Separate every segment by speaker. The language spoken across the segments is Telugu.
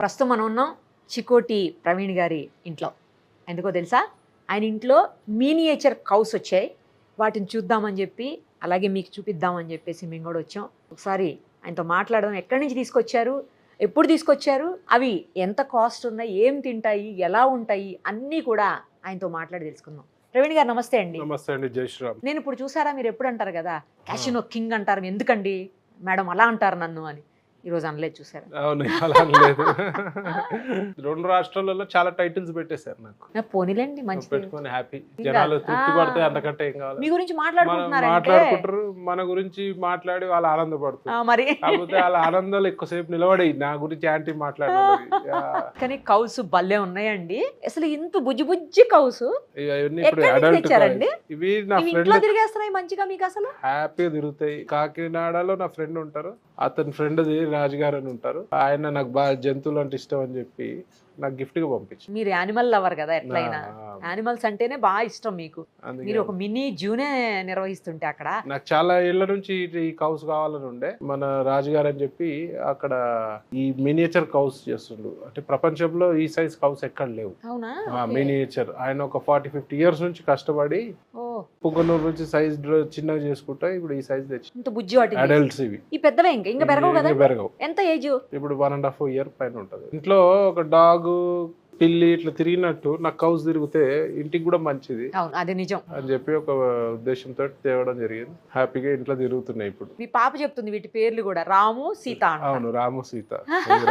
Speaker 1: ప్రస్తుతం మనం ఉన్నాం చికోటి ప్రవీణ్ గారి ఇంట్లో. ఎందుకో తెలుసా, ఆయన ఇంట్లో మినియేచర్ కౌస్ వచ్చాయి. వాటిని చూద్దామని చెప్పి, అలాగే మీకు చూపిద్దామని చెప్పేసి మేము కూడా వచ్చాం. ఒకసారి ఆయనతో మాట్లాడదాం. ఎక్కడి నుంచి తీసుకొచ్చారు, ఎప్పుడు తీసుకొచ్చారు, అవి ఎంత కాస్ట్ ఉన్నాయి, ఏం తింటాయి, ఎలా ఉంటాయి, అన్నీ కూడా ఆయనతో మాట్లాడి తెలుసుకుందాం. ప్రవీణ్ గారు నమస్తే అండి.
Speaker 2: నమస్తే అండి, జై శ్రీరామ్.
Speaker 1: నేను ఇప్పుడు చూసారా, మీరు ఎప్పుడు అంటారు కదా క్యాసినో కింగ్ అంటారు, ఎందుకండి మేడం అలా అంటారు నన్ను అని. ఈరోజు అనలేదు, చూసారా?
Speaker 2: అవును, అలా లేదు. రెండు రాష్ట్రాలలో చాలా టైటిల్స్ పెట్టేశారు నాకు.
Speaker 1: పోనీలేండి, మంచి
Speaker 2: పెట్టుకొని హ్యాపీ, జనాలు తృప్తి పడితే అంతకంటే ఏం కావాలి.
Speaker 1: మీ గురించి
Speaker 2: మాట్లాడుకుంటారు, మన గురించి మాట్లాడి వాళ్ళు ఆనందపడుతారు.
Speaker 1: మరి
Speaker 2: కాకపోతే వాళ్ళ ఆనందాలు ఎక్కువసేపు నిలబడి నా గురించి యాంటీ మాట్లాడాలి.
Speaker 1: కానీ కౌసు భలే ఉన్నాయండి. అసలు ఇంత బుజ్జి బుజ్జి కౌసు
Speaker 2: ఇవన్నీ ఇప్పుడు అడల్ట్. ఇవి నా
Speaker 1: ఇంట్లో
Speaker 2: ఫ్రెండ్
Speaker 1: తిరిగేస్తున్నాయి మంచిగా. మీకు అసలు
Speaker 2: హ్యాపీగా తిరుగుతాయి. కాకినాడలో నా ఫ్రెండ్ ఉంటారు, అతని ఫ్రెండ్ రాజుగారు అని ఉంటారు. ఆయన నాకు బాగా జంతువులు అంటే ఇష్టం అని చెప్పి నాకు గిఫ్ట్ గా పంపించి.
Speaker 1: మీరు యానిమల్ లవర్ కదా, ఎట్లయినా యానిమల్స్ అంటేనే బాగా ఇష్టం మీకు. మీరు ఒక మినీ జూనే నిర్వహిస్తుంటే అక్కడ.
Speaker 2: నాకు చాలా ఏళ్ల నుంచి ఈ కౌస్ కావాలని ఉండే. మన రాజుగారు అని చెప్పి అక్కడ ఈ మినియేచర్ కౌస్ చేస్తుండ్రు. అంటే ప్రపంచంలో ఈ సైజ్ కౌస్ ఎక్కడ లేవు.
Speaker 1: అవునా?
Speaker 2: మినియేచర్ ఆయన ఒక 40-50 ఇయర్స్ నుంచి కష్టపడి పుంగనూరు నుంచి సైజ్ చిన్నగా చేసుకుంటా ఇప్పుడు ఈ సైజ్ తెచ్చి.
Speaker 1: ఇంత బుజ్జి వాటి
Speaker 2: అడల్ట్స్ ఇవి.
Speaker 1: ఈ పెద్దవే ఇంకా పెరగవు కదా?
Speaker 2: పెరగవు.
Speaker 1: ఎంత ఏజ్?
Speaker 2: ఇప్పుడు 1.5 ఇయర్ పైన ఉంటది. ఇంట్లో ఒక డాగ్ పిల్లి ఇట్లా తిరిగినట్టు నాకు కౌస్ తిరిగితే ఇంటికి కూడా మంచిది.
Speaker 1: అవును, అది నిజం
Speaker 2: అని చెప్పి ఒక ఉద్దేశంతో తేవడం జరిగింది. హ్యాపీగా ఇంట్లో తిరుగుతున్నాయి ఇప్పుడు.
Speaker 1: మీ పాప చెప్తుంది వీటి పేర్లు కూడా, రాము సీత.
Speaker 2: అవును, రాము సీత.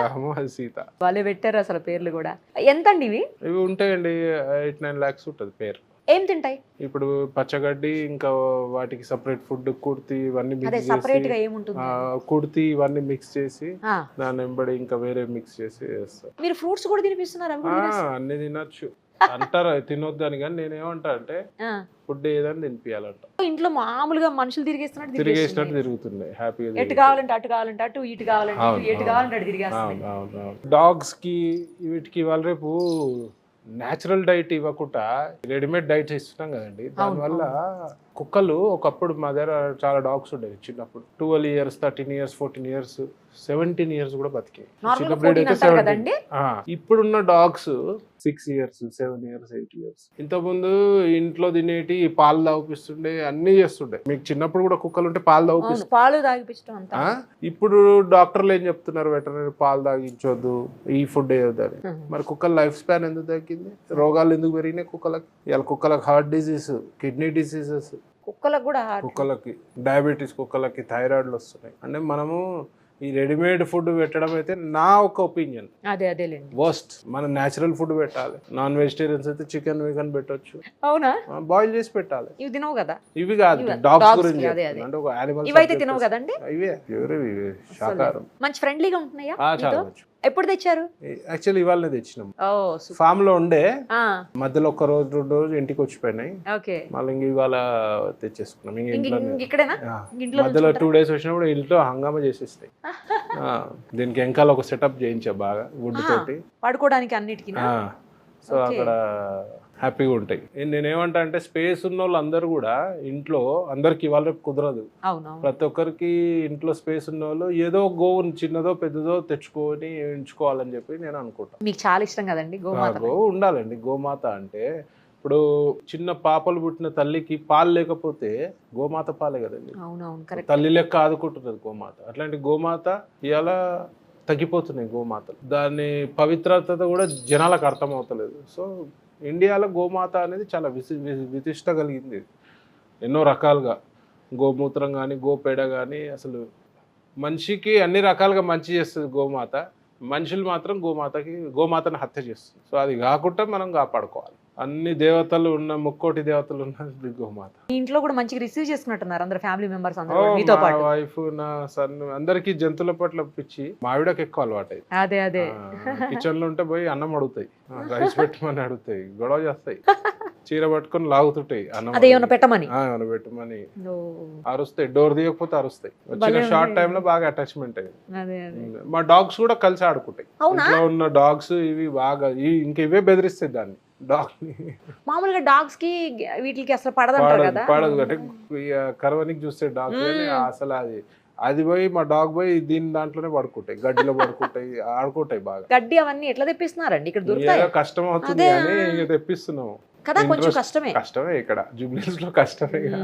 Speaker 2: రాము అది సీత.
Speaker 1: వాళ్ళే పెట్టారు అసలు పేర్లు కూడా. ఎంత అండి ఇవి?
Speaker 2: ఇవి ఉంటాయండి 8-9 lakhs ఉంటుంది పేరు.
Speaker 1: ఏం తింటాయి?
Speaker 2: ఇప్పుడు పచ్చగడ్డి, ఇంకా వాటికి సపరేట్ ఫుడ్, కుర్తి ఇవన్నీ మిక్స్
Speaker 1: సపరేట్ గా
Speaker 2: చేసి,
Speaker 1: ఏముంటుంది?
Speaker 2: కుర్తి ఇవన్నీ మిక్స్ చేసి దాని వెంబడి ఇంకా వేరే మిక్స్ చేసి వేస్తారు.
Speaker 1: మీరు ఫ్రూట్స్ కూడా తినిపిస్తున్నారు?
Speaker 2: అన్ని తినొచ్చు అంటారు, తినొద్దు అని. కానీ నేనేమంటా అంటే ఫుడ్ ఏదని తినిపియాలంట.
Speaker 1: ఇంట్లో మామూలుగా మనుషులు
Speaker 2: తిరిగేసినట్టు తిరుగుతున్నాయి హ్యాపీగా.
Speaker 1: ఎటు కావాలంటే అటు కావాలంటే అటు, ఇటు కావాలంటే ఎటు కావాలంటే అటు తిరిగేస్తున్నాయి.
Speaker 2: అవును. డాగ్స్ కి వీటికి వాళ్ళ రేపు న్యాచురల్ డైట్ ఇవ్వకుండా రెడీమేడ్ డైట్ ఇస్తున్నాం కదండి. దానివల్ల కుక్కలు ఒకప్పుడు మా దగ్గర చాలా డాగ్స్ ఉండేవి చిన్నప్పుడు. 12 years, 13 years, 14 years, 17 years కూడా బతికాయి. చిన్న బ్రీడ్ అయితే 17. ఇప్పుడున్న డాగ్స్ 6 years, 7 years, 8 years. ఇంతకుముందు ఇంట్లో తినేటి పాలు తాగిపిస్తుండే, అన్ని చేస్తుండే. మీకు చిన్నప్పుడు కూడా కుక్కలు ఉంటే పాలు
Speaker 1: తాగిపిస్తాం.
Speaker 2: ఇప్పుడు డాక్టర్లు ఏం చెప్తున్నారు, వెటర్నరీ పాలు తాగించొద్దు, ఈ ఫుడ్ వేయొద్దు అని. మరి కుక్కల లైఫ్ స్పాన్ ఎందుకు తగ్గింది? రోగాలు ఎందుకు పెరిగినాయి కుక్కలకి? ఇలా కుక్కలకు హార్ట్ డిసీజ్, కిడ్నీ డిసీజెస్, కుక్కలకి డయాబెటీస్, కుక్కలకి థైరాయిడ్లు వస్తున్నాయి. అంటే మనము ఈ రెడీమేడ్ ఫుడ్ పెట్టడం అయితే నా ఒక ఒపీనియన్ వర్స్ట్. మనం న్యాచురల్ ఫుడ్ పెట్టాలి. నాన్ వెజిటేరియన్స్ అయితే చికెన్ వికెన్ పెట్టొచ్చు.
Speaker 1: అవునా?
Speaker 2: బాయిల్ చేసి పెట్టాలి.
Speaker 1: ఇవి తినవు కదా?
Speaker 2: ఇవి కాదు, డాగ్స్ గురించి. అంటే ఒక యానిమల్
Speaker 1: ఇవైతే తినవు కదండి?
Speaker 2: ఇవే శాకాహారం.
Speaker 1: మంచి ఫ్రెండ్లీగా ఉంటున్నాయా?
Speaker 2: చాలా మంచి.
Speaker 1: ఎప్పుడు తెచ్చారు?
Speaker 2: యాక్చువల్లీ ఇవాళనే తెచ్చినాం. ఫామ్ లో ఉండే, మధ్యలో ఒక రోజు 2 రోజులు ఇంటికి వచ్చిపోయినాయి. మళ్ళీ ఇవాళ తెచ్చేసుకున్నాం. మధ్యలో 2 days వచ్చినప్పుడు ఇంట్లో హంగామా చేసేస్తాయి. దీనికి వెనకాల ఒక సెటప్ చేయించా బాగా వుడ్ తోటి,
Speaker 1: పడుకోవడానికి అన్నిటికీ.
Speaker 2: సో అక్కడ హ్యాపీగా ఉంటాయి. నేనేమంటా అంటే స్పేస్ ఉన్న వాళ్ళు అందరూ కూడా ఇంట్లో, అందరికి ఇవాళ రేపు కుదరదు. ప్రతి ఒక్కరికి ఇంట్లో స్పేస్ ఉన్న వాళ్ళు ఏదో గోవుని చిన్నదో పెద్దదో తెచ్చుకొని ఉంచుకోవాలని చెప్పి నేను అనుకుంటా.
Speaker 1: మీకు చాలా ఇష్టం కదండి
Speaker 2: గోవు ఉండాలండి. గోమాత అంటే ఇప్పుడు చిన్న పాపలు పుట్టిన తల్లికి పాలు లేకపోతే గోమాత పాలే కదండి. తల్లి లెక్క ఆదుకుంటున్నది గోమాత. అట్లాంటి గోమాత ఇవాళ తగ్గిపోతున్నాయి గోమాతలు. దాని పవిత్రత కూడా జనాలకు అర్థం అవుతలేదు. సో ఇండియాలో గోమాత అనేది చాలా విశిష్ట కలిగింది. ఎన్నో రకాలుగా గోమూత్రం కానీ, గోపేడ కానీ, అసలు మనిషికి అన్ని రకాలుగా మంచి చేస్తుంది గోమాత. మనుషులు మాత్రం గోమాతను హత్య చేస్తుంది. సో అది కాకుండా మనం కాపాడుకోవాలి. అన్ని దేవతలు ఉన్న, ముక్కోటి దేవతలు ఉన్న గోమాత.
Speaker 1: ఇంట్లో కూడా మంచిగా రిసీవ్ చేసుకున్నట్టున్నారు అందరు ఫ్యామిలీ మెంబర్స్.
Speaker 2: మా వైఫ్, నా సన్, అందరికి జంతువుల పట్ల పిచ్చి. మా ఆవిడకి ఎక్కువ అలవాటు
Speaker 1: అదే
Speaker 2: కిచెన్ లో ఉంటే పోయి అన్నం అడుగుతాయి, రైస్ పెట్టమని అడుగుతాయి, గొడవ చేస్తాయి, చీర పట్టుకొని లాగుతుంటాయి, అన్నం
Speaker 1: పెట్టమని
Speaker 2: అరుస్తాయి. డోర్ తీయకపోతే అరుస్తాయి. వచ్చిన షార్ట్ టైమ్ లో బాగా అటాచ్మెంట్ అయ్యింది. మా డాగ్స్ కూడా కలిసి ఆడుకుంటాయి. ఇంట్లో ఉన్న డాగ్స్ ఇవి బాగా ఇంకా ఇవే బెదిరిస్తాయి దాన్ని.
Speaker 1: మామూలుగా డాగ్స్ కి వీటికి అసలు పడదు.
Speaker 2: అంటే కరవనికి చూస్తే డాగ్స్ అసలు అది అది పోయి మా డాగ్ పోయి దీని దాంట్లోనే పడుకుంటాయి, గడ్డిలో పడుకుంటాయి, ఆడుకుంటాయి బాగా.
Speaker 1: గడ్డి అవన్నీ ఎట్లా తెప్పిస్తున్నారండి ఇక్కడ దొరుకుతాయి?
Speaker 2: ఏదో కష్టం అవుతుంది కానీ ఇక తెప్పిస్తున్నాము
Speaker 1: కదా, కొంచెం
Speaker 2: Interest-
Speaker 1: కష్టమే.
Speaker 2: కష్టమే ఇక్కడ జూబ్లీస్ లో కష్టమే ఇక.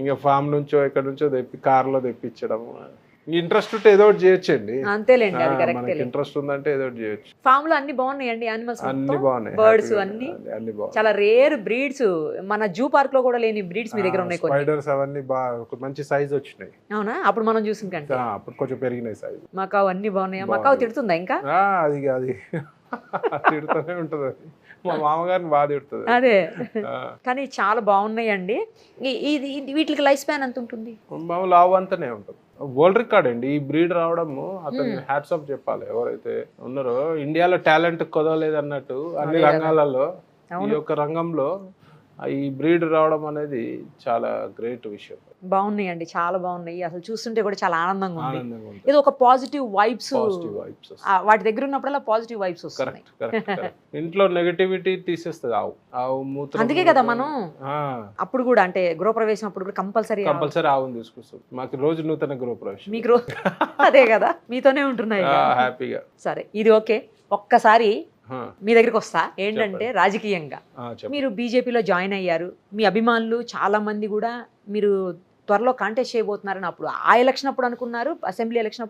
Speaker 2: ఇంకా ఫామ్ నుంచో ఎక్కడి నుంచో కార్లో తెప్పించడం. ఇంట్రెస్ట్ ఉంటే ఏదో ఒకటి చేయొచ్చండి.
Speaker 1: అంతేలేండి, అది
Speaker 2: మనకి
Speaker 1: కరెక్ట్.
Speaker 2: ఇంట్రెస్ట్ ఉందంటే ఏదో ఒకటి చేయొచ్చు.
Speaker 1: ఫామ్ లో అన్ని బాగున్నాయండి, యానిమల్స్
Speaker 2: అన్ని బాగున్నాయి,
Speaker 1: బర్డ్స్
Speaker 2: happy గా
Speaker 1: అన్ని
Speaker 2: అన్ని బాగున్నాయి.
Speaker 1: చాలా రేర్ బ్రీడ్స్, మన జూ పార్క్ లో కూడా లేని బ్రీడ్స్ మీ దగ్గర ఉన్నాయి కొన్ని.
Speaker 2: స్పైడర్స్ అవన్నీ బాగా ఒక మంచి సైజ్ వచ్చినాయి.
Speaker 1: అవునా? అప్పుడు మనం చూసిన కంటే
Speaker 2: అప్పుడు కొంచెం పెరిగినాయి సైజ్.
Speaker 1: మకావు అన్ని బాగున్నాయి. మకావు తిడుతుందా ఇంకా?
Speaker 2: అది తిడుతూనే ఉంటది, అది మా మామగారిని బాగా తిడుతుంది.
Speaker 1: అదే, కానీ చాలా బాగున్నాయండి. వీటికి లైఫ్ స్పాన్ ఎంత ఉంటుంది?
Speaker 2: మామూలు ఆవు అంతానే ఉంటుంది. వరల్డ్ రికార్డ్ అండి ఈ బ్రీడ్ రావడము. అతను హ్యాట్స్ ఆఫ్ చెప్పాలి, ఎవరైతే ఉన్నారో. ఇండియాలో టాలెంట్ కొదవలేదు అన్నట్టు అన్ని రంగాలలో ఈ యొక్క రంగంలో ఈ బ్రీడ్ రావడం అనేది చాలా గ్రేట్ విషయం.
Speaker 1: బాగున్నాయండి, చాలా బాగున్నాయి. అసలు చూస్తుంటే కూడా చాలా ఆనందంగా ఉంది.
Speaker 2: ఆనందంగా ఉంటుంది.
Speaker 1: ఇది ఒక పాజిటివ్ వైబ్స్,
Speaker 2: పాజిటివ్ వైబ్స్
Speaker 1: వాటి దగ్గర ఉన్నప్పుడల్లా పాజిటివ్ వైబ్స్ వస్తున్నాయి.
Speaker 2: కరెక్ట్. ఇంట్లో నెగటివిటీ తీసేస్తుంది ఆవు మూత్రం.
Speaker 1: అందుకే కదా మనం అప్పుడు కూడా అంటే గృహప్రవేశం అప్పుడు కూడా కంపల్సరీ
Speaker 2: ఆవును తీసుకొస్తాం. మాకు రోజు నూతన గృహప్రవేశం.
Speaker 1: మీకు అదే కదా, మీతోనే ఉంటున్నాయి
Speaker 2: హ్యాపీగా.
Speaker 1: సరే, ఇది ఓకే. ఒక్కసారి మీ దగ్గరికి వస్తా. ఏంటంటే రాజకీయంగా మీరు బీజేపీలో జాయిన్ అయ్యారు, మీ అభిమానులు చాలా మంది కూడా మీరు త్వరలో కాంటెస్ట్ చేయబోతున్నారని అప్పుడు ఆ ఎలక్షన్ అప్పుడు అనుకున్నారు, అసెంబ్లీ ఎలక్షన్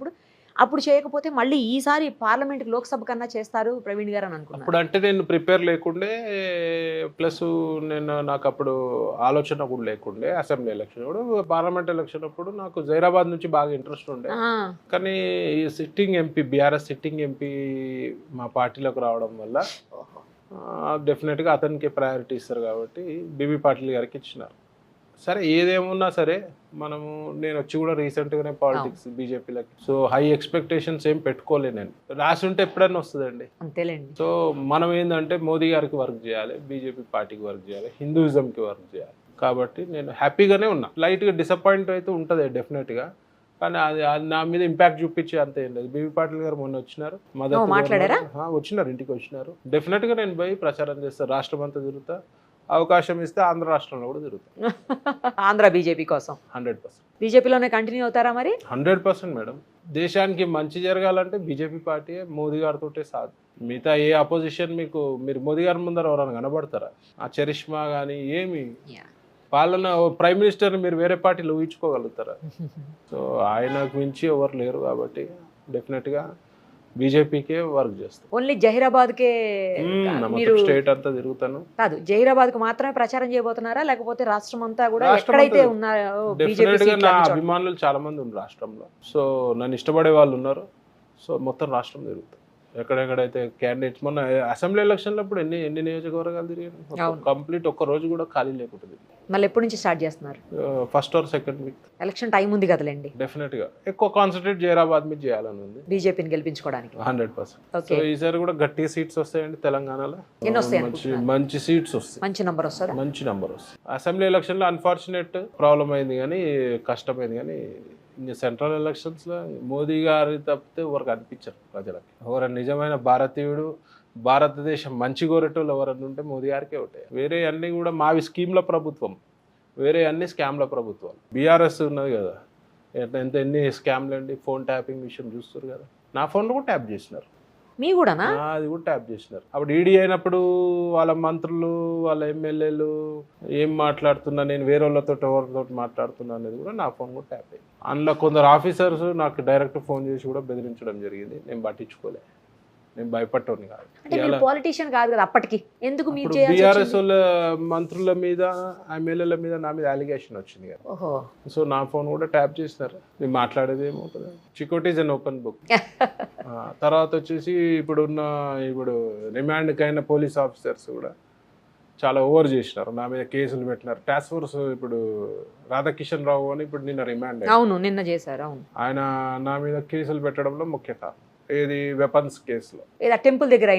Speaker 1: అప్పుడు చేయకపోతే మళ్ళీ ఈసారి పార్లమెంట్ లోక్సభ కన్నా చేస్తారు ప్రవీణ్ గారు అని అనుకున్నారు.
Speaker 2: అప్పుడు అంటే నేను ప్రిపేర్ లేకుండే, ప్లస్ నాకు అప్పుడు ఆలోచన కూడా లేకుండే. అసెంబ్లీ ఎలక్షన్ అప్పుడు, పార్లమెంట్ ఎలక్షన్ అప్పుడు నాకు జైరాబాద్ నుంచి బాగా ఇంట్రెస్ట్ ఉండే. కానీ ఈ sitting MP, BRS sitting MP మా పార్టీలోకి రావడం వల్ల డెఫినెట్గా అతనికి ప్రయారిటీ ఇస్తారు కాబట్టి బీబీ పాటిల్ గారికి ఇచ్చినారు. సరే, ఏదేమున్నా సరే మనము, నేను వచ్చి కూడా రీసెంట్గానే పాలిటిక్స్ బీజేపీలోకి, సో హై ఎక్స్పెక్టేషన్స్ ఏం పెట్టుకోలే. నేను రాసి ఉంటే ఎప్పుడైనా వస్తుందండి,
Speaker 1: అంతేలేండి.
Speaker 2: సో మనం ఏంటంటే మోదీ గారికి వర్క్ చేయాలి, బీజేపీ పార్టీకి వర్క్ చేయాలి, హిందూయిజంకి వర్క్ చేయాలి. కాబట్టి నేను హ్యాపీగానే ఉన్నా. లైట్గా డిసప్పాయింట్ అయితే ఉంటుంది డెఫినెట్గా, కానీ అది నా మీద ఇంపాక్ట్ చూపించే అంత ఏం లేదు. బీబీ పాటిల్ గారు మొన్న వచ్చినారు, వచ్చినారు, ఇంటికి వచ్చినారు. డెఫినెట్గా నేను పోయి ప్రచారం చేస్తాను, రాష్ట్రం అంతా తిరుగుతా. అవకాశం ఇస్తే ఆంధ్ర రాష్ట్రంలో కూడా తిరుగుతాం.
Speaker 1: ఆంధ్ర బీజేపీ కోసం
Speaker 2: 100%.
Speaker 1: బీజేపీలోనే కంటిన్యూ అవుతారా మరి?
Speaker 2: 100% మేడం. దేశానికి మంచి జరగాలంటే బీజేపీ పార్టీ మోదీ గారితోటే సాధ్యం. మిగతా ఏ అపోజిషన్ మీరు మోదీ గారి ముందర ఎవరైనా కనబడతారా? ఆ చరిష్మా కానీ ఏమి పాలన, ప్రైమ్ మినిస్టర్ని మీరు వేరే పార్టీలో ఊహించుకోగలుగుతారా? సో ఆయనకు మించి ఎవరు లేరు కాబట్టి డెఫినెట్గా బీజేపీకే వర్క్ చేస్తాను.
Speaker 1: ఓన్లీ జహీరాబాద్కే మీరు
Speaker 2: స్టేట్ అంతా తిరుగుతాను
Speaker 1: కాదు, జహీరాబాద్కు మాత్రమే ప్రచారం చేయబోతున్నారా, లేకపోతే రాష్ట్రం అంతా కూడా ఎక్కడైతే ఉన్నారో
Speaker 2: డెఫినెట్గా నా అభిమానులు చాలా మంది ఉన్నారు రాష్ట్రంలో. సో నన్ను ఇష్టపడే వాళ్ళు ఉన్నారు. సో మొత్తం రాష్ట్రం తిరుగుతాను, ఎక్కడెక్కడైతే క్యాండిడేట్స్. మొన్న అసెంబ్లీ ఎలక్షన్లో అప్పుడు ఎన్ని నియోజకవర్గాలు తిరిగాను, కంప్లీట్ ఒక్క రోజు కూడా ఖాళీ లేకుంటుంది.
Speaker 1: మళ్ళీ ఎప్పటి నుంచి స్టార్ట్ చేస్తున్నారు?
Speaker 2: First or second week.
Speaker 1: Election time ఉంది కదలేండి.
Speaker 2: డెఫినెట్గా ఎక్కువ కాన్సన్ట్రేట్ జైరాబాద్ మీద చేయాలని ఉంది,
Speaker 1: బీజేపీని గెలిపించుకోవడానికి.
Speaker 2: 100%. సో ఈసారి కూడా గట్టి సీట్స్ వస్తాయండి తెలంగాణలో.
Speaker 1: ఎన్ని వస్తాయి?
Speaker 2: మంచి సీట్స్ వస్తాయి,
Speaker 1: మంచి నంబర్ వస్తుంది.
Speaker 2: మంచి నంబర్ వస్తుంది. అసెంబ్లీ ఎలక్షన్లో అన్ఫార్చునేట్ ప్రాబ్లం అయింది, కానీ కష్టమైంది. కానీ ఇంకా సెంట్రల్ ఎలక్షన్స్లో మోదీ గారి తప్పితే ఎవరికి అనిపించారు ప్రజలకి. ఎవరైనా నిజమైన భారతీయుడు, భారతదేశం మంచి కోరేటోళ్ళు ఎవరన్నా ఉంటే మోదీ గారికే ఉంటాయి. వేరే అన్నీ కూడా మావి స్కీమ్ల ప్రభుత్వం, వేరే అన్ని స్కామ్ల ప్రభుత్వాలు. బీఆర్ఎస్ ఉన్నది కదా, ఎన్ని స్కామ్లు అండి. ఫోన్ ట్యాపింగ్ విషయం చూస్తారు కదా, నా ఫోన్లో కూడా ట్యాప్ చేసినారు.
Speaker 1: మీ కూడానా?
Speaker 2: అది కూడా ట్యాప్ చేసినారు. అప్పుడు ఈడీ అయినప్పుడు వాళ్ళ మంత్రులు, వాళ్ళ ఎమ్మెల్యేలు ఏం మాట్లాడుతున్నా, నేను వేరే వాళ్ళతో ఎవరితో మాట్లాడుతున్నా అనేది కూడా నా ఫోన్ కూడా ట్యాప్ అయ్యింది. అందులో కొందరు ఆఫీసర్స్ నాకు డైరెక్ట్ ఫోన్ చేసి కూడా బెదిరించడం జరిగింది. నేను పట్టించుకోలే, నేను భయపడ్డాను కాదు.
Speaker 1: పాలిటిషియన్ కాదు కదా అప్పటికి, ఎందుకు
Speaker 2: బీఆర్ఎస్ వాళ్ళ మంత్రుల మీద, ఎమ్మెల్యేల మీద నా మీద అలిగేషన్ వచ్చింది కదా. సో నా ఫోన్ కూడా ట్యాప్ చేసినారు. నేను మాట్లాడేది ఏమవుతుంది, చికోట్ ఈజ్ అన్ ఓపెన్ బుక్. తర్వాత వచ్చేసి ఇప్పుడు రిమాండ్కి అయిన పోలీస్ ఆఫీసర్స్ కూడా చాలా ఓవర్ చేసినారు, నా మీద కేసులు పెట్టినారు. టాస్క్ ఫోర్స్ ఇప్పుడు రాధాకిషన్ రావు అని ఇప్పుడు నిన్న రిమాండ్,
Speaker 1: అవును నిన్న చేశారు. అవును,
Speaker 2: ఆయన నా మీద కేసులు పెట్టడంలో ముఖ్య కారణం. ఏది వెపన్స్ కేసులో,
Speaker 1: టెంపుల్ దగ్గర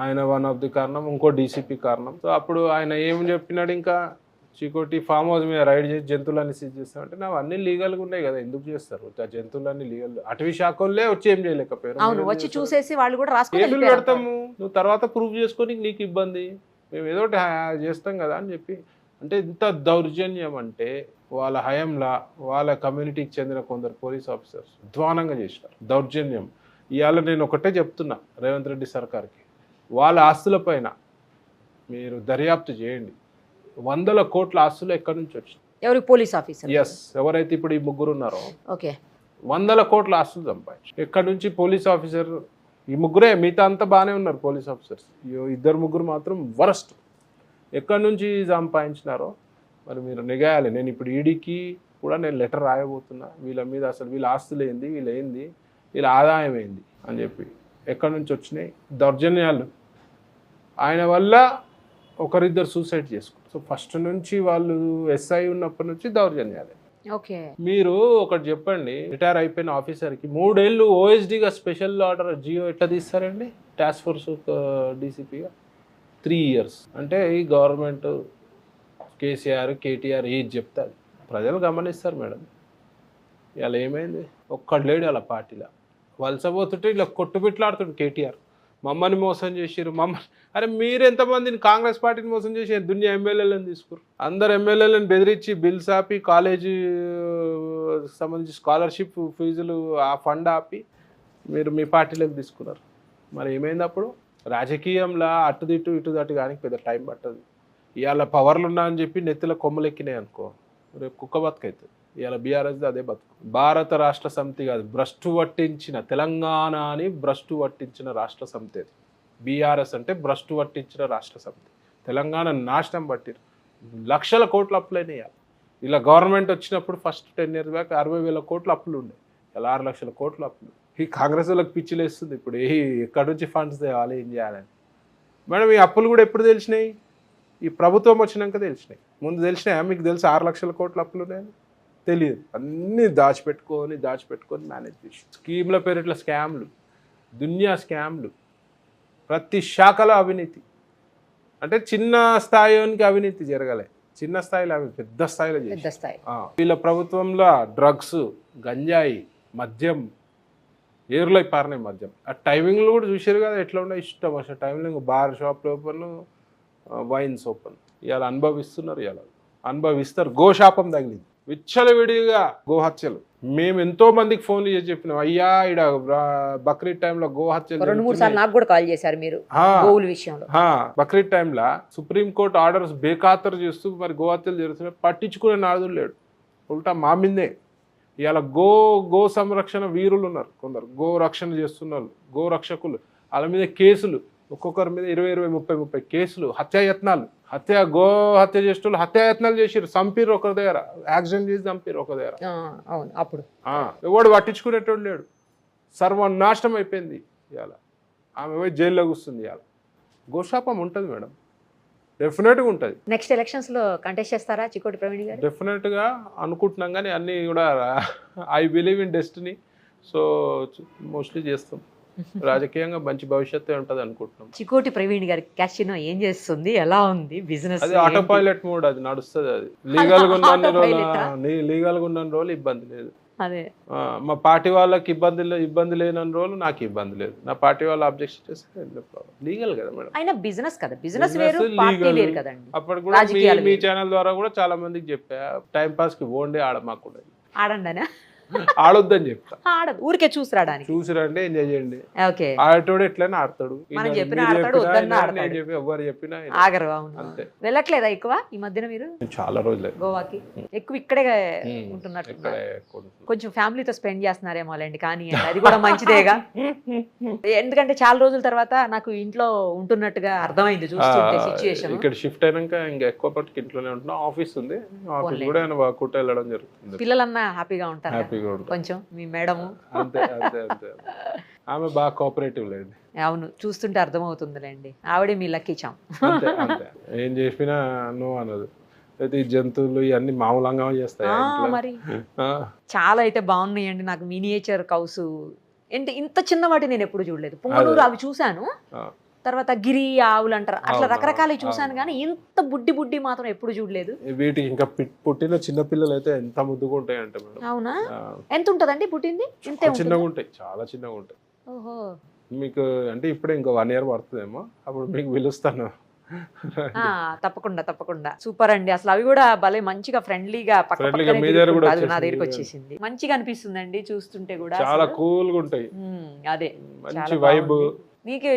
Speaker 2: ఆయన వన్ ఆఫ్ ది కారణం, ఇంకో డీసీపీ కారణం. సో అప్పుడు ఆయన ఏం చెప్పినాడు, ఇంకా చికోటి ఫామ్ హౌస్ మీద రైడ్ చేసి జంతువులన్నీ సీజ్ చేస్తామంటే నా అన్ని లీగల్గా ఉన్నాయి కదా, ఎందుకు చేస్తారు ఆ జంతువులన్నీ లీగల్? అటవీ శాఖలే వచ్చి ఏం చేయలేకపోయారు.
Speaker 1: వచ్చి చూసేసి వాళ్ళు కూడా
Speaker 2: కేసులు పెడతాము, నువ్వు తర్వాత ప్రూవ్ చేసుకొని నీకు ఇబ్బంది, మేము ఏదో చేస్తాం కదా అని చెప్పి. అంటే ఇంత దౌర్జన్యం అంటే వాళ్ళ హయాంలా వాళ్ళ కమ్యూనిటీకి చెందిన కొందరు పోలీస్ ఆఫీసర్స్ అధ్వానంగా చేసినారు, దౌర్జన్యం. ఇవాళ నేను ఒకటే చెప్తున్నా రేవంత్ రెడ్డి సర్కార్కి, వాళ్ళ ఆస్తులపైన మీరు దర్యాప్తు చేయండి. 100 కోట్ల ఆస్తులు ఎక్కడి నుంచి వచ్చినాయి?
Speaker 1: ఎవరు? Police officer.
Speaker 2: ఎస్, ఎవరైతే ఇప్పుడు ఈ ముగ్గురు ఉన్నారో
Speaker 1: ఓకే
Speaker 2: 100 కోట్ల ఆస్తులు సంపాదించు. ఎక్కడి నుంచి? Police officer. ఈ ముగ్గురే, మిగతా అంతా బాగానే ఉన్నారు పోలీస్ ఆఫీసర్స్. 2-3 మాత్రం వరస్ట్. ఎక్కడి నుంచి సంపాదించినారో మరి మీరు నిగాయాలి. నేను ఇప్పుడు ఈడీకి కూడా నేను లెటర్ రాయబోతున్నా, వీళ్ళ మీద అసలు వీళ్ళ ఆస్తులు ఏంది, వీళ్ళ ఏంది, వీళ్ళ ఆదాయం ఏంది అని చెప్పి. ఎక్కడి నుంచి వచ్చినాయి దౌర్జన్యాలు? ఆయన వల్ల ఒకరిద్దరు సూసైడ్ చేసుకుంటారు. సో ఫస్ట్ నుంచి వాళ్ళు ఎస్ఐ ఉన్నప్పటి నుంచి దౌర్జన్యాలే.
Speaker 1: ఓకే.
Speaker 2: మీరు ఒకటి చెప్పండి, రిటైర్ అయిపోయిన ఆఫీసర్కి 3 ఏళ్ళు ఓఎస్డీగా స్పెషల్ ఆర్డర్ జియో ఎట్లా తీస్తారండి? టాస్క్ ఫోర్స్ డీసీపీగా 3 years. అంటే ఈ గవర్నమెంట్ కేసీఆర్ కేటీఆర్ ఏది చెప్తారు ప్రజలు గమనిస్తారు మేడం. ఇలా ఏమైంది? ఒక్కడు లేడు అలా పార్టీలో. వలసపోతుంటే ఇలా కొట్టుబిట్లాడుతుండు కేటీఆర్. మమ్మల్ని మోసం చేసిరు, అరే మీరు ఎంతమందిని కాంగ్రెస్ పార్టీని మోసం చేసి దునియా ఎమ్మెల్యేలను తీసుకురు. అందరు ఎమ్మెల్యేలను బెదిరించి బిల్స్ ఆపి, కాలేజీ సంబంధించి స్కాలర్షిప్ ఫీజులు ఆ ఫండ్ ఆపి మీరు మీ పార్టీలోకి తీసుకున్నారు. మరి ఏమైంది అప్పుడు? రాజకీయంలో అటుదిట్టు ఇటుదట్టు కానీ పెద్ద టైం పట్టదు. ఇవాళ పవర్లు ఉన్నా అని చెప్పి నెత్తిలో కొమ్మలు ఎక్కినాయి అనుకో, రేపు కుక్క బతుకవుతుంది. ఇవాళ బీఆర్ఎస్ది అదే బతుకు. భారత రాష్ట్ర సమితి కాదు, భ్రష్టు పట్టించిన తెలంగాణ అని భ్రష్టు పట్టించిన రాష్ట్ర సమితి అది. బీఆర్ఎస్ అంటే భ్రష్టు పట్టించిన రాష్ట్ర సమితి. తెలంగాణ నాశనం పట్టిరు. లక్షల కోట్ల అప్పులైనాయి. ఇలా గవర్నమెంట్ వచ్చినప్పుడు ఫస్ట్ 10 years బ్యాక్ 60,000 కోట్ల అప్పులు ఉండే, ఇలా 6 లక్షల కోట్ల అప్పులు. ఈ కాంగ్రెస్ వాళ్ళకి పిచ్చిలేస్తుంది ఇప్పుడు, ఎక్కడి నుంచి ఫండ్స్ తేవాలి, ఏం చేయాలని. మేడం ఈ అప్పులు కూడా ఎప్పుడు తెలిసినాయి? ఈ ప్రభుత్వం వచ్చినాక తెలిసినాయి. ముందు తెలిసినాయా మీకు? తెలుసు 6 లక్షల కోట్ల అప్పులు ఉన్నాయని? తెలియదు. అన్నీ దాచిపెట్టుకొని మేనేజ్ చేసి స్కీమ్ల పేరు ఇట్లా స్కామ్లు, దునియా స్కామ్లు, ప్రతి శాఖలో అవినీతి. అంటే చిన్న స్థాయికి అవినీతి జరగలే, చిన్న స్థాయిలో అవి పెద్ద స్థాయిలో చేసి వీళ్ళ ప్రభుత్వంలో డ్రగ్స్, గంజాయి, మద్యం ఏరులో పారినాయి. మద్యం ఆ టైమింగ్లో కూడా చూసారు కదా ఎట్లా ఉండే, ఇష్టం అసలు టైంలో బార్ షాప్లు ఓపెన్, వైన్స్ ఓపెన్. ఇవాళ అనుభవిస్తున్నారు, ఇవాళ అనుభవిస్తారు. గోశాపం తగిలింది విచ్చలవిడిగా, గోహత్యలు. మేము ఎంతో మందికి ఫోన్లు చేసి చెప్పినాం, అయ్యా ఇక్కడ బక్రీద్ టైంలో గోహత్యలు
Speaker 1: 2-3 సార్లు నాకు కూడా కాల్ చేశారు మీరు గోవుల విషయంలో.
Speaker 2: బక్రీద్ టైంలో సుప్రీంకోర్టు ఆర్డర్స్ బేఖాతరు చేస్తూ మరి గోహత్యలు జరుగుతున్నాయి, పట్టించుకునే నాదులు లేడు. ఉల్టా మా మీదే. ఇవాళ గో సంరక్షణ వీరులు ఉన్నారు కొందరు, గో రక్షణ చేస్తున్నారు, గో రక్షకులు. వాళ్ళ మీద కేసులు, ఒక్కొక్కరి మీద 20-30 కేసులు, హత్యాయత్నాలు. గో హత్య చేసేటోళ్ళు హత్యాయత్నాలు చేసిరు, చంపిరు ఒకరి దగ్గర, యాక్సిడెంట్ చేసి చంపిరు ఒక దగ్గర.
Speaker 1: అప్పుడు
Speaker 2: ఎవడు పట్టించుకునేటోడు లేడు. సర్వనాశనం అయిపోయింది. ఇవాళ ఆమె పోయి జైల్లో కూర్చుంది. ఇవాళ గోశాపం ఉంటుంది మేడం, డెఫినెట్గా ఉంటుంది.
Speaker 1: నెక్స్ట్ ఎలక్షన్స్ లో కంటెస్ట్ చేస్తారా చికోటి ప్రవీణ్ గారు?
Speaker 2: డెఫినెట్గా అనుకుంటున్నాం, కానీ అన్నీ కూడా I believe in destiny. So mostly చేస్తాం. రాజకీయంగా మంచి భవిష్యత్తు ఉంటుంది అనుకుంటున్నాం.
Speaker 1: చికోటి ప్రవీణ్ గారి క్యాసినో ఏం చేస్తుంది, ఎలా ఉంది బిజినెస్?
Speaker 2: అది ఆటో పైలట్ మోడ్, అది నడుస్తుంది. అది లీగల్గా ఉన్న రోజులు ఇబ్బంది లేదు.
Speaker 1: అదే
Speaker 2: మా పార్టీ వాళ్ళకి ఇబ్బంది లేని రోజులు నాకు ఇబ్బంది లేదు. నా పార్టీ వాళ్ళు అబ్జెక్షన్ చేస్తే లీగల్ కదా మేడం.
Speaker 1: అయినా బిజినెస్ కదా, బిజినెస్ వేరు, పార్టీ వేరు కదండి.
Speaker 2: అప్పుడు కూడా మీ ఛానల్ ద్వారా కూడా చాలా మందికి చెప్పా, టైం పాస్ కి ఓన్డే ఆడమాకుండా
Speaker 1: ఆడండి,
Speaker 2: ఆడొద్దని చెప్తా.
Speaker 1: ఆడదు, ఊరికే చూసిరాడానికి.
Speaker 2: చూసిరండి, ఎంజాయ్ చేయండి.
Speaker 1: ఓకే,
Speaker 2: ఆడేటోడు ఎట్లయినా ఆడతాడు.
Speaker 1: మనం చెప్పిన ఆడతాడు, వద్దన్నా ఆడతాడు.
Speaker 2: ఎవరు చెప్పినా
Speaker 1: ఆగరు. అంతే. వెళ్ళట్లేదా ఎక్కువ ఈ మధ్యన మీరు?
Speaker 2: చాలా రోజులు
Speaker 1: గోవాకి ఎక్కువ ఇక్కడే ఉంటున్నట్టు, కొంచెం ఫ్యామిలీతో స్పెండ్ చేస్తున్నారేమో లేండి. కానీ అది కూడా మంచిదేగా, ఎందుకంటే చాలా రోజుల తర్వాత నాకు ఇంట్లో ఉంటున్నట్టుగా అర్థమైంది చూస్తుంటే సిచ్యుయేషన్.
Speaker 2: ఇక్కడ షిఫ్ట్ అయినాక ఇంకా ఎక్కువ పట్టుకు ఇంట్లోనే ఉంటున్నా. ఆఫీస్ ఉంది, ఆఫీస్ కూడా వర్కౌట్ వెళ్ళడం జరుగుతుంది.
Speaker 1: పిల్లలన్నా హ్యాపీగా ఉంటారు కొంచెం, మీ మేడము.
Speaker 2: అంతే అంతే అంతే, ఆమె బాగా కోఆపరేటివ్ లేండి.
Speaker 1: అవును, చూస్తుంటే అర్థమవుతుందిలేండి. ఆవిడే మీ లక్కీ చాం.
Speaker 2: అంతే అంతే, ఏం చేసినా నో అనదు. అయితే ఈ జంతువులు ఇవన్నీ మామూలంగా చేస్తాయి
Speaker 1: మరి. చాలా అయితే బాగున్నాయండి. నాకు మినియేచర్ కౌస్ ఏంటి, ఇంత చిన్న వాటి నేను ఎప్పుడు చూడలేదు. పొంగనూరు అవి చూశాను, తర్వాత గిరి ఆవులు అంటారు, అట్లా రకరకాలు చూసాను, కానీ ఇంత బుడ్డి మాత్రం ఎప్పుడు చూడలేదు.
Speaker 2: వీటికి ఇంకా పుట్టిన చిన్న పిల్లలు అయితే ఎంత ముద్దుగా ఉంటాయి అంటే మేడం.
Speaker 1: అవునా? ఎంత ఉంటదండి పుట్టింది? ఇంతే
Speaker 2: చిన్నగా ఉంటాయి, చాలా చిన్నగా ఉంటాయి.
Speaker 1: ఓహో,
Speaker 2: మీకు అంటే ఇప్పుడే ఇంకో 1 year పడుతుందేమో, అప్పుడు మీకు పిలుస్తాను.
Speaker 1: తప్పకుండా తప్పకుండా సూపర్ అండి. అసలు అవి కూడా భలే మంచిగా ఫ్రెండ్లీగా
Speaker 2: Friendly గా మీ దగ్గర కూడా
Speaker 1: నా
Speaker 2: వచ్చేసింది.
Speaker 1: దగ్గరికి వచ్చేసింది. మంచిగా అనిపిస్తుందండి చూస్తుంటే కూడా
Speaker 2: చాలా
Speaker 1: అసలు.
Speaker 2: కూల్ గా ఉంటాయి,
Speaker 1: అదే
Speaker 2: మంచి
Speaker 1: చాలా
Speaker 2: వైబ్.
Speaker 1: బాగుంది. నీకు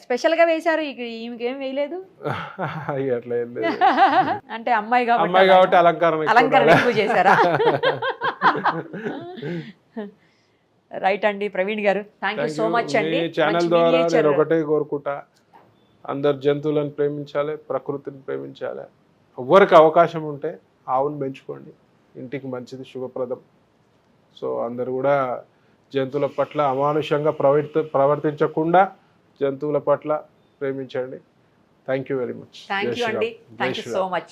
Speaker 1: స్పెషల్ గా వేశారు, ఈమెకేం వేయలేదు
Speaker 2: అట్లా ఏం లేదు.
Speaker 1: అంటే అమ్మాయి
Speaker 2: అమ్మాయి కాబట్టి అలంకారం ఎక్కువ
Speaker 1: అలంకరణ
Speaker 2: ఉండాలి.
Speaker 1: ఎక్కువ చేశారా? రైట్ అండి ప్రవీణ్ గారు, thank you
Speaker 2: Thank
Speaker 1: so
Speaker 2: you.
Speaker 1: Much అండి.
Speaker 2: మీ ఛానల్
Speaker 1: మంచి
Speaker 2: ద్వారా
Speaker 1: miniature.
Speaker 2: నేను ఒకటే కోరుకుంటా, అందరు జంతువులను ప్రేమించాలి, ప్రకృతిని ప్రేమించాలి. ఎవరికి అవకాశం ఉంటే ఆవును పెంచుకోండి, ఇంటికి మంచిది, శుభప్రదం. సో అందరు కూడా జంతువుల పట్ల అమానుషంగా ప్రవర్తించకుండా జంతువుల పట్ల ప్రేమించండి. Thank you very much.
Speaker 1: Thank you అండి, థ్యాంక్ యూ సో మచ్.